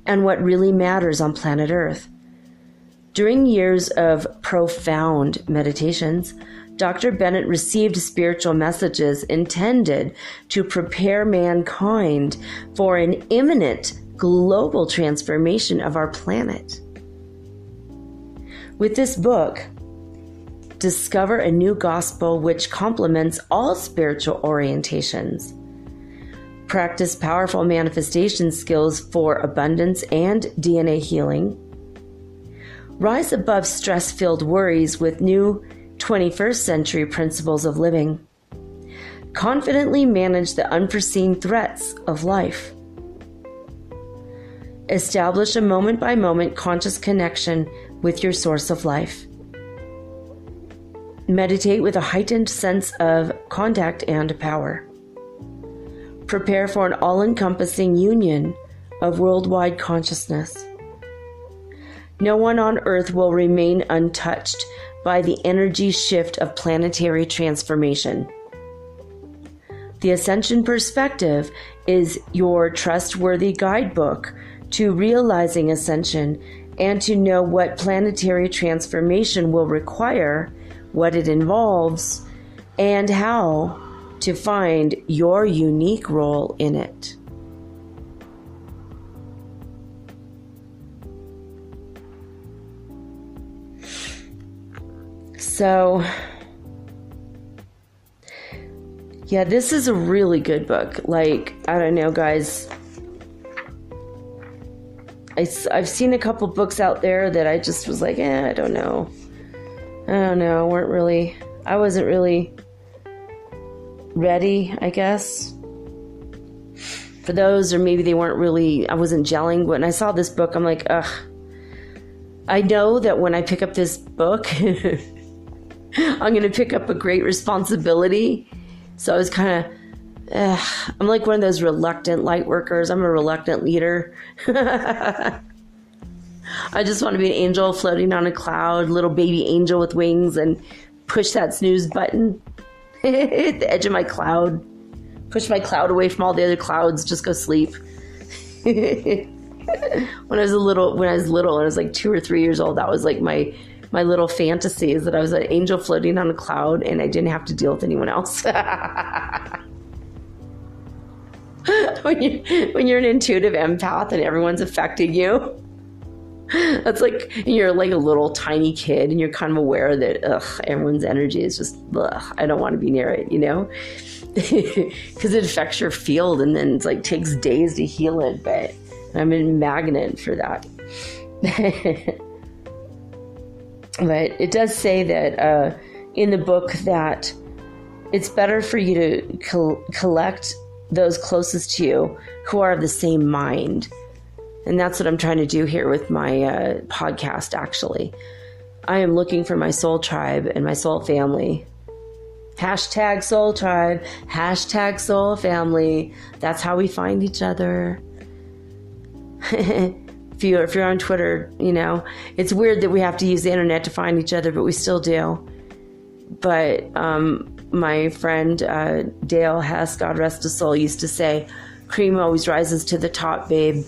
and what really matters on planet Earth. During years of profound meditations, Dr. Bennett received spiritual messages intended to prepare mankind for an imminent global transformation of our planet. With this book, discover a new gospel which complements all spiritual orientations. Practice powerful manifestation skills for abundance and DNA healing. Rise above stress-filled worries with new 21st century principles of living. Confidently manage the unforeseen threats of life. Establish a moment-by-moment conscious connection with your source of life. Meditate with a heightened sense of contact and power. Prepare for an all-encompassing union of worldwide consciousness. No one on Earth will remain untouched by the energy shift of planetary transformation. The Ascension Perspective is your trustworthy guidebook to realizing ascension and to know what planetary transformation will require, what it involves, and how to find your unique role in it. So, yeah, this is a really good book. Like, I don't know, guys. I've seen a couple books out there that I just was like, I don't know. I wasn't really ready, I guess, for those, or maybe I wasn't gelling. When I saw this book, I'm like, ugh. I know that when I pick up this book, I'm going to pick up a great responsibility. So I was kind of, I'm like one of those reluctant light workers. I'm a reluctant leader. I just want to be an angel floating on a cloud, little baby angel with wings, and push that snooze button at the edge of my cloud. Push my cloud away from all the other clouds. Just go sleep. When I was little, and I was like 2 or 3 years old, that was like my little fantasy, is that I was an angel floating on a cloud and I didn't have to deal with anyone else. When you're an intuitive empath and everyone's affecting you, that's like, you're like a little tiny kid and you're kind of aware that everyone's energy is just, I don't want to be near it, because it affects your field, and then it's like takes days to heal it. But I'm a magnet for that. But it does say that in the book that it's better for you to collect those closest to you who are of the same mind. And that's what I'm trying to do here with my podcast, actually. I am looking for my soul tribe and my soul family. Hashtag soul tribe, hashtag soul family. That's how we find each other. If you're on Twitter, it's weird that we have to use the internet to find each other, but we still do. But my friend Dale Hess, God rest his soul, used to say, "Cream always rises to the top, babe.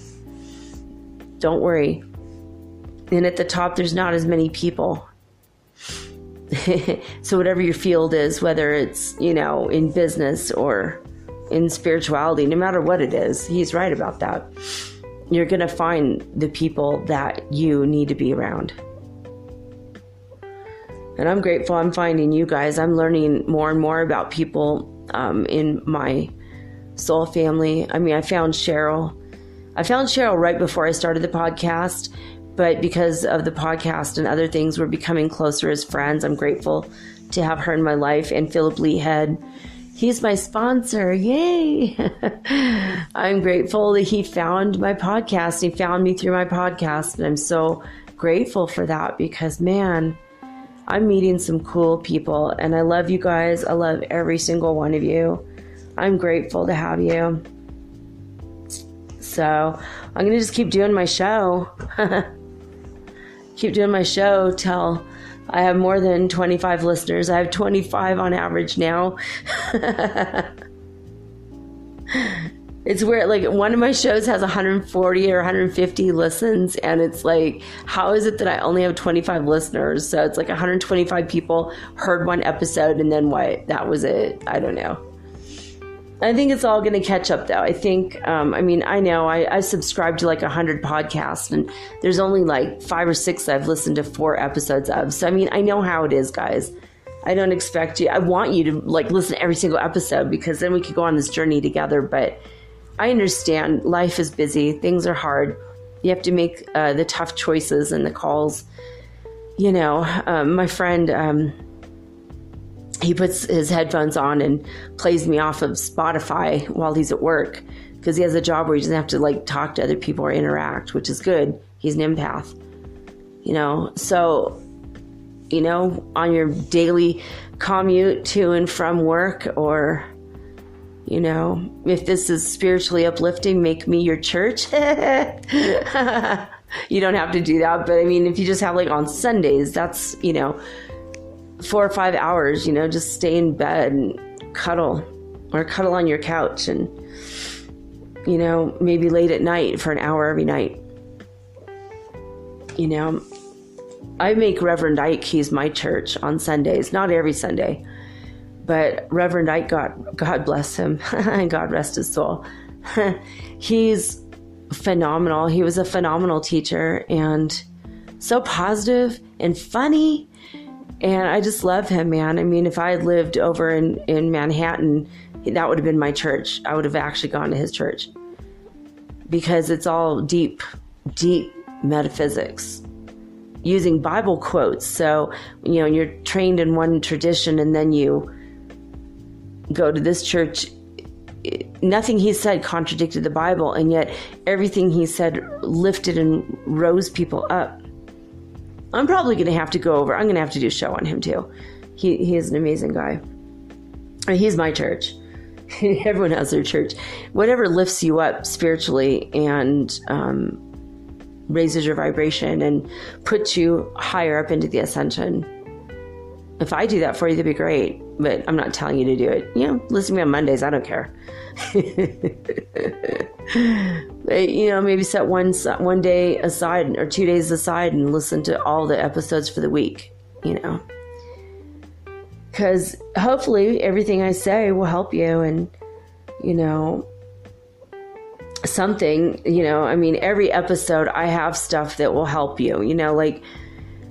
Don't worry." And at the top, there's not as many people. So whatever your field is, whether it's, in business or in spirituality, no matter what it is, he's right about that. You're going to find the people that you need to be around. And I'm grateful I'm finding you guys. I'm learning more and more about people in my soul family. I mean, I found Cheryl right before I started the podcast, but because of the podcast and other things, we're becoming closer as friends. I'm grateful to have her in my life. And Philip Lee Head, he's my sponsor. Yay. I'm grateful that he found my podcast. He found me through my podcast. And I'm so grateful for that, because, man, I'm meeting some cool people. And I love you guys. I love every single one of you. I'm grateful to have you. So I'm going to just keep doing my show. Keep doing my show till I have more than 25 listeners. I have 25 on average now. It's weird. Like, one of my shows has 140 or 150 listens, and it's like, how is it that I only have 25 listeners? So it's like 125 people heard one episode, and then what? That was it. I don't know. I think it's all going to catch up, though. I think, I know I subscribe to like 100 podcasts, and there's only like 5 or 6 I've listened to 4 episodes of. So, I know how it is, guys. I don't expect you. I want you to like listen to every single episode, because then we could go on this journey together. But I understand life is busy. Things are hard. You have to make the tough choices and the calls. My friend, he puts his headphones on and plays me off of Spotify while he's at work, because he has a job where he doesn't have to like talk to other people or interact, which is good. He's an empath, so, on your daily commute to and from work, or, if this is spiritually uplifting, make me your church. You don't have to do that. But I mean, if you just have like on Sundays, that's, 4 or 5 hours, just stay in bed and cuddle on your couch and, maybe late at night for an hour every night. I make Reverend Ike, he's my church on Sundays, not every Sunday, but Reverend Ike, God bless him, and God rest his soul. He's phenomenal. He was a phenomenal teacher and so positive and funny. And I just love him, man. I mean, if I had lived over in Manhattan, that would have been my church. I would have actually gone to his church because it's all deep, deep metaphysics using Bible quotes. So, you're trained in one tradition and then you go to this church. Nothing he said contradicted the Bible, and yet everything he said lifted and rose people up. I'm probably going to have to go over. I'm going to have to do a show on him too. He is an amazing guy. I mean, he's my church. Everyone has their church. Whatever lifts you up spiritually and raises your vibration and puts you higher up into the ascension. If I do that for you, that'd be great. But I'm not telling you to do it. Listen to me on Mondays. I don't care. But, maybe set one day aside or 2 days aside and listen to all the episodes for the week, because hopefully everything I say will help you and, something, I mean, every episode I have stuff that will help you, like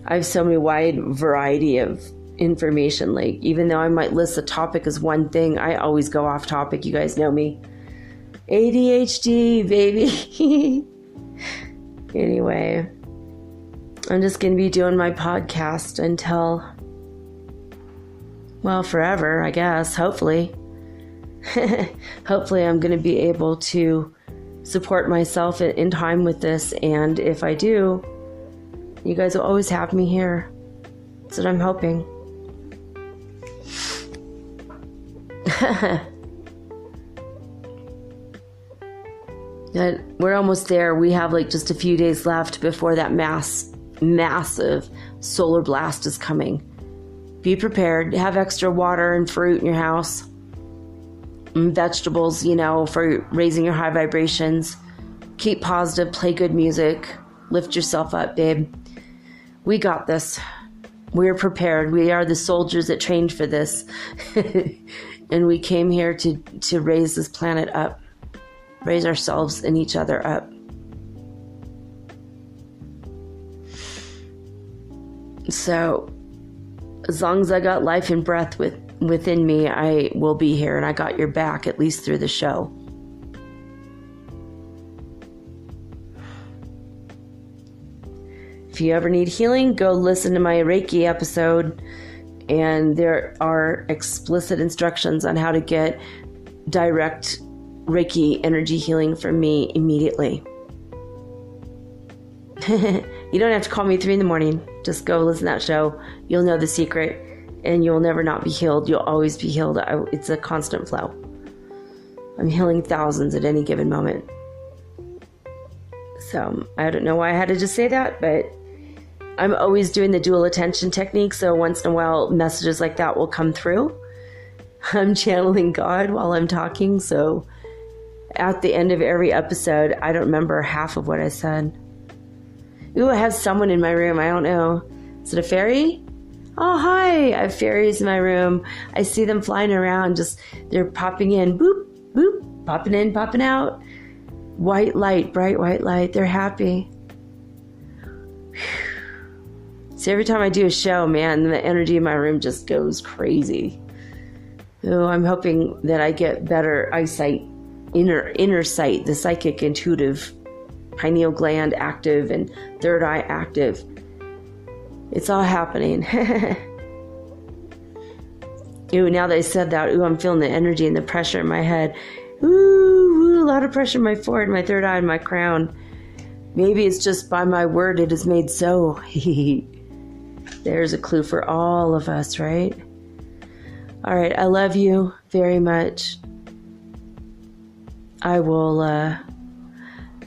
I have so many wide variety of information. Like, even though I might list a topic as one thing, I always go off topic. You guys know me. ADHD, baby. Anyway, I'm just going to be doing my podcast until, forever, I guess, hopefully. Hopefully I'm going to be able to support myself in time with this. And if I do, you guys will always have me here. That's what I'm hoping. We're almost there. We have just a few days left before that massive solar blast is coming. Be prepared. Have extra water and fruit in your house. And vegetables, for raising your high vibrations. Keep positive. Play good music. Lift yourself up, babe. We got this. We're prepared. We are the soldiers that trained for this. And we came here to raise this planet up. Raise ourselves and each other up. So, as long as I got life and breath within me, I will be here, and I got your back, at least through the show. If you ever need healing, go listen to my Reiki episode, and there are explicit instructions on how to get direct Reiki energy healing from me immediately. You don't have to call me 3 a.m. Just go listen to that show. You'll know the secret, and you'll never not be healed. You'll always be healed. It's a constant flow. I'm healing thousands at any given moment. So I don't know why I had to just say that, but I'm always doing the dual attention technique. So once in a while, messages like that will come through. I'm channeling God while I'm talking. So at the end of every episode, I don't remember half of what I said. Ooh, I have someone in my room. I don't know. Is it a fairy? Oh, hi. I have fairies in my room. I see them flying around. They're popping in. Boop, boop. Popping in, popping out. White light, bright white light. They're happy. So every time I do a show, man, the energy in my room just goes crazy. So I'm hoping that I get better eyesight, inner sight, the psychic, intuitive, pineal gland active and third eye active. It's all happening. Ooh, now that I said that, I'm feeling the energy and the pressure in my head. Ooh, a lot of pressure in my forehead, my third eye, and my crown. Maybe it's just by my word it is made so. There's a clue for all of us, right? All right, I love you very much. I will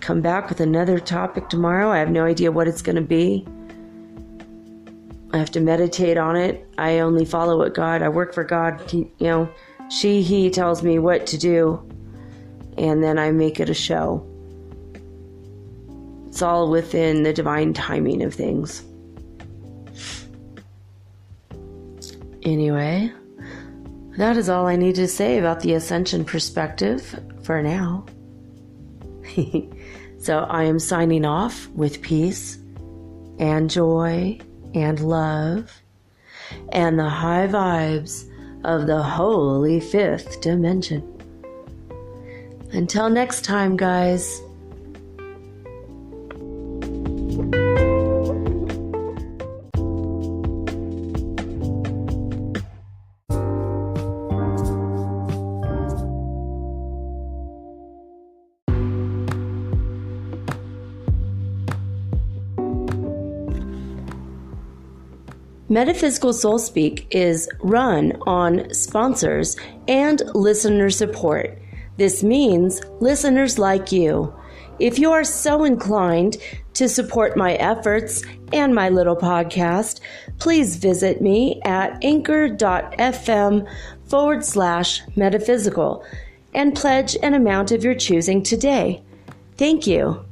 come back with another topic tomorrow. I have no idea what it's going to be. I have to meditate on it. I only follow what God, I work for God. He tells me what to do, and then I make it a show. It's all within the divine timing of things. Anyway, that is all I need to say about the Ascension Perspective for now. So I am signing off with peace and joy and love and the high vibes of the holy fifth dimension. Until next time, guys. Metaphysical Soul Speak is run on sponsors and listener support. This means listeners like you. If you are so inclined to support my efforts and my little podcast, please visit me at anchor.fm/metaphysical and pledge an amount of your choosing today. Thank you.